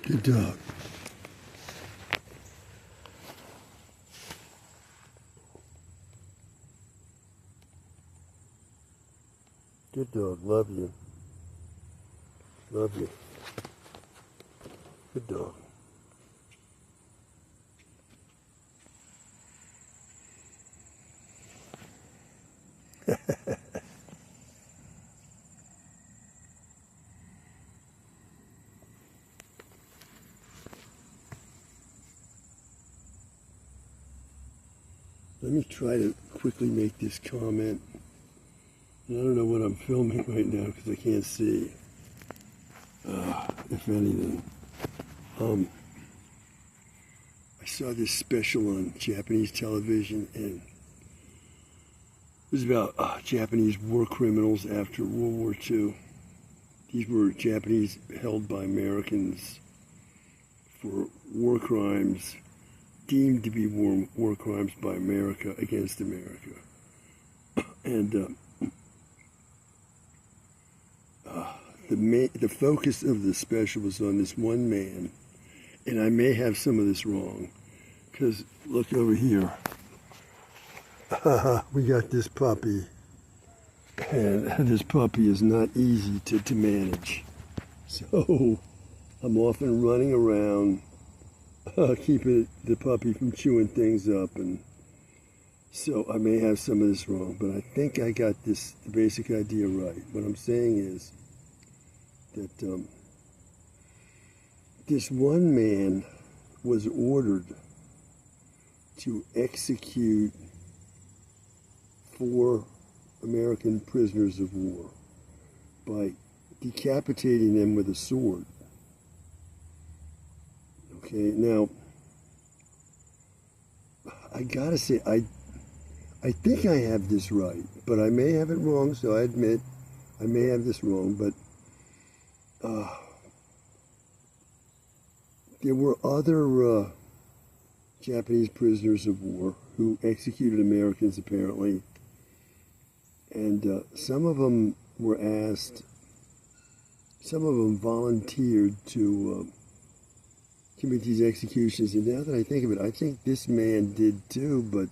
Good dog. Good dog. Love you. Love you. Good dog. Let me try to quickly make this comment. I don't know what I'm filming right now because I can't see, if anything. I saw this special on Japanese television, and it was about Japanese war criminals after World War II. These were Japanese held by Americans for war crimes deemed to be war crimes by America against America. And the focus of the special was on this one man, and I may have some of this wrong, because look over here. We got this puppy, and this puppy is not easy to manage. So I'm often running around, keeping the puppy from chewing things up, and so I may have some of this wrong, but I think I got the basic idea right. What I'm saying is that this one man was ordered to execute 4 American prisoners of war by decapitating them with a sword. Okay, now, I gotta say, I think I have this right, but I may have it wrong, so I admit I may have this wrong, but there were other Japanese prisoners of war who executed Americans, apparently, and some of them were asked, some of them volunteered to commit these executions, and now that I think of it, I think this man did too, but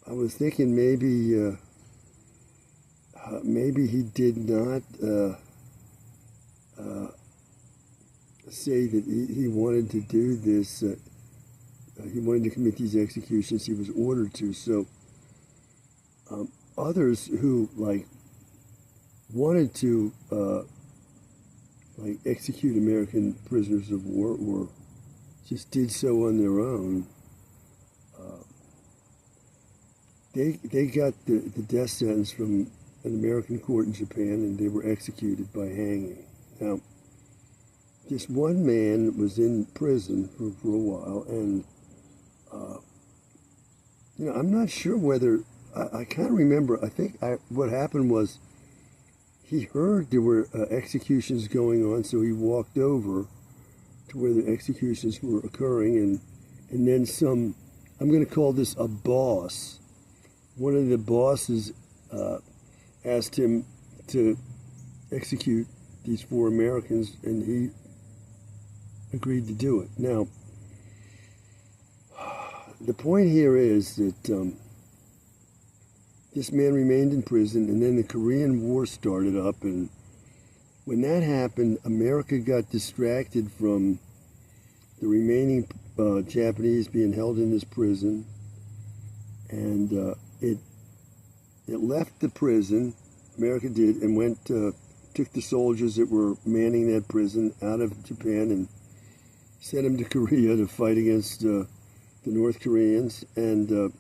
I was thinking maybe he did not say that he wanted to do this. He wanted to commit these executions. He was ordered to. So others who wanted to execute American prisoners of war, or just did so on their own, they got the death sentence from an American court in Japan, and they were executed by hanging. Now, this one man was in prison for a while, and I'm not sure whether, I can't remember. I think what happened was he heard there were executions going on, so he walked over to where the executions were occurring, and then some, I'm going to call this a boss. One of the bosses asked him to execute these 4 Americans, and he agreed to do it. Now, the point here is that this man remained in prison, and then the Korean War started up, and when that happened, America got distracted from the remaining Japanese being held in this prison, and it left the prison, America did, and went took the soldiers that were manning that prison out of Japan and sent them to Korea to fight against the North Koreans, and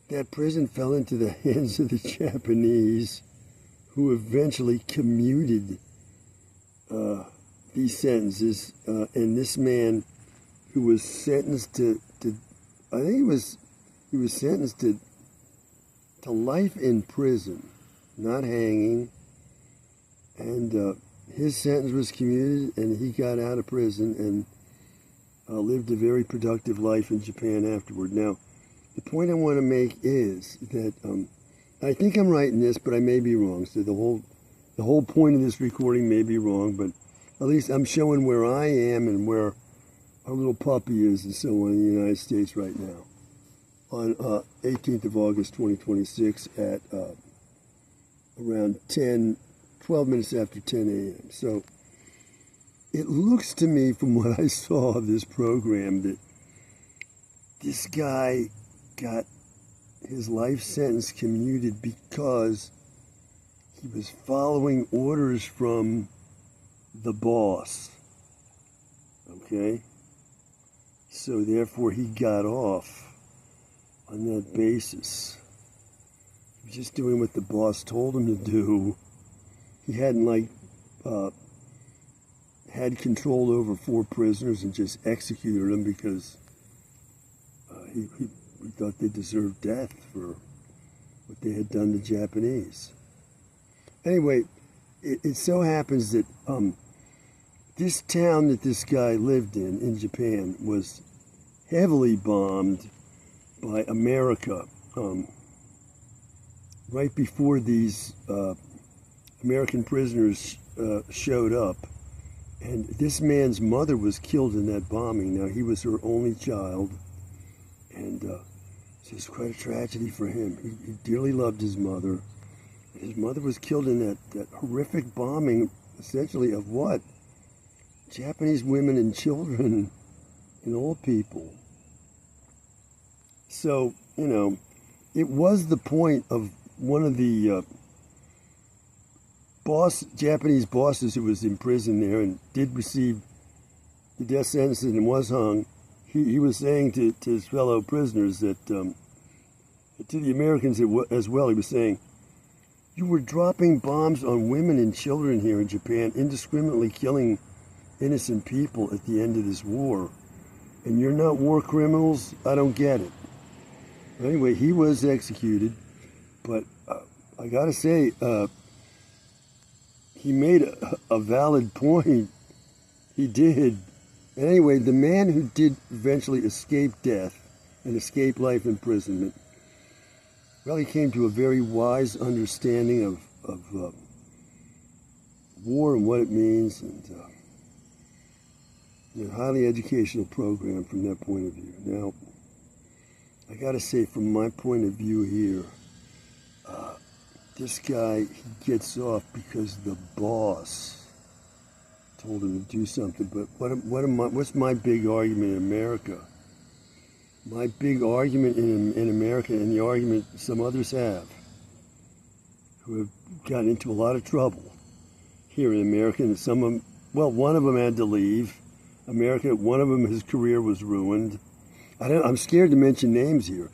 that prison fell into the hands of the Japanese, who eventually commuted these sentences, and this man, who was sentenced to I think he was sentenced to life in prison, not hanging, and his sentence was commuted, and he got out of prison and lived a very productive life in Japan afterward. Now, the point I want to make is that I think I'm right in this, but I may be wrong. So the whole point of this recording may be wrong, but at least I'm showing where I am and where our little puppy is and so on in the United States right now. On 18th of August, 2026 at around 12 minutes after 10 a.m. So it looks to me from what I saw of this program that this guy got his life sentence commuted because he was following orders from the boss. Okay? So therefore he got off on that basis. He was just doing what the boss told him to do. He hadn't had control over 4 prisoners and just executed them because he thought they deserved death for what they had done to Japanese. Anyway, it so happens that this town that this guy lived in Japan was heavily bombed by America right before these American prisoners showed up. And this man's mother was killed in that bombing. Now, he was her only child, and so it's quite a tragedy for him. He dearly loved his mother. His mother was killed in that horrific bombing, essentially, of what? Japanese women and children and old people. So, you know, it was the point of one of the Japanese bosses who was in prison there and did receive the death sentence and was hung. He was saying to his fellow prisoners that, to the Americans as well, he was saying, you were dropping bombs on women and children here in Japan, indiscriminately killing innocent people at the end of this war. And you're not war criminals? I don't get it. Anyway, he was executed, but I gotta say, he made a valid point. He did. Anyway, the man who did eventually escape death and escape life imprisonment, well, he came to a very wise understanding of war and what it means, and a highly educational program from that point of view. Now, I gotta say, from my point of view here, this guy, he gets off because the boss told him to do something. But what's my big argument in America? My big argument in America, and the argument some others have, who have gotten into a lot of trouble here in America, and some of them, well, one of them had to leave America. One of them, his career was ruined. I'm scared to mention names here.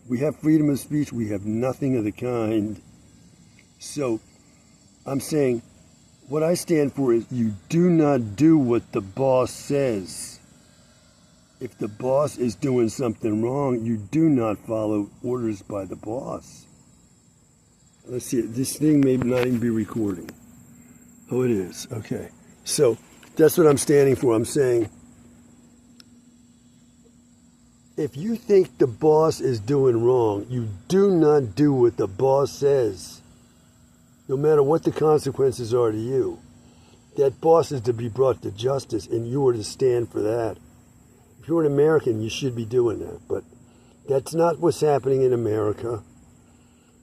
We have freedom of speech. We have nothing of the kind. So I'm saying what I stand for is you do not do what the boss says. If the boss is doing something wrong, you do not follow orders by the boss. Let's see, this thing may not even be recording. Oh, it is. Okay. So that's what I'm standing for. I'm saying, if you think the boss is doing wrong, you do not do what the boss says, no matter what the consequences are to you. That boss is to be brought to justice, and you are to stand for that. If you're an American, you should be doing that, but that's not what's happening in America,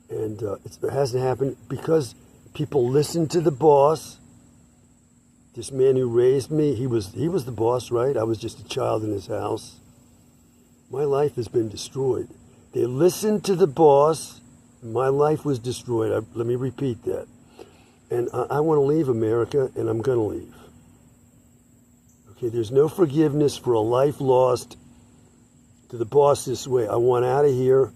and it hasn't happened because people listen to the boss. This man who raised me, he was the boss, right? I was just a child in his house. My life has been destroyed. They listened to the boss. My life was destroyed. Let me repeat that. And I want to leave America, and I'm going to leave. Okay, there's no forgiveness for a life lost to the boss this way. I want out of here.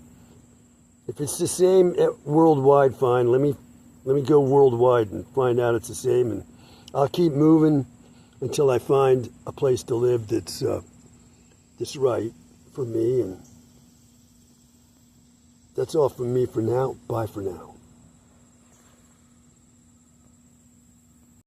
If it's the same worldwide, fine. Let me go worldwide and find out it's the same, and I'll keep moving until I find a place to live that's right for me. And that's all from me for now. Bye for now.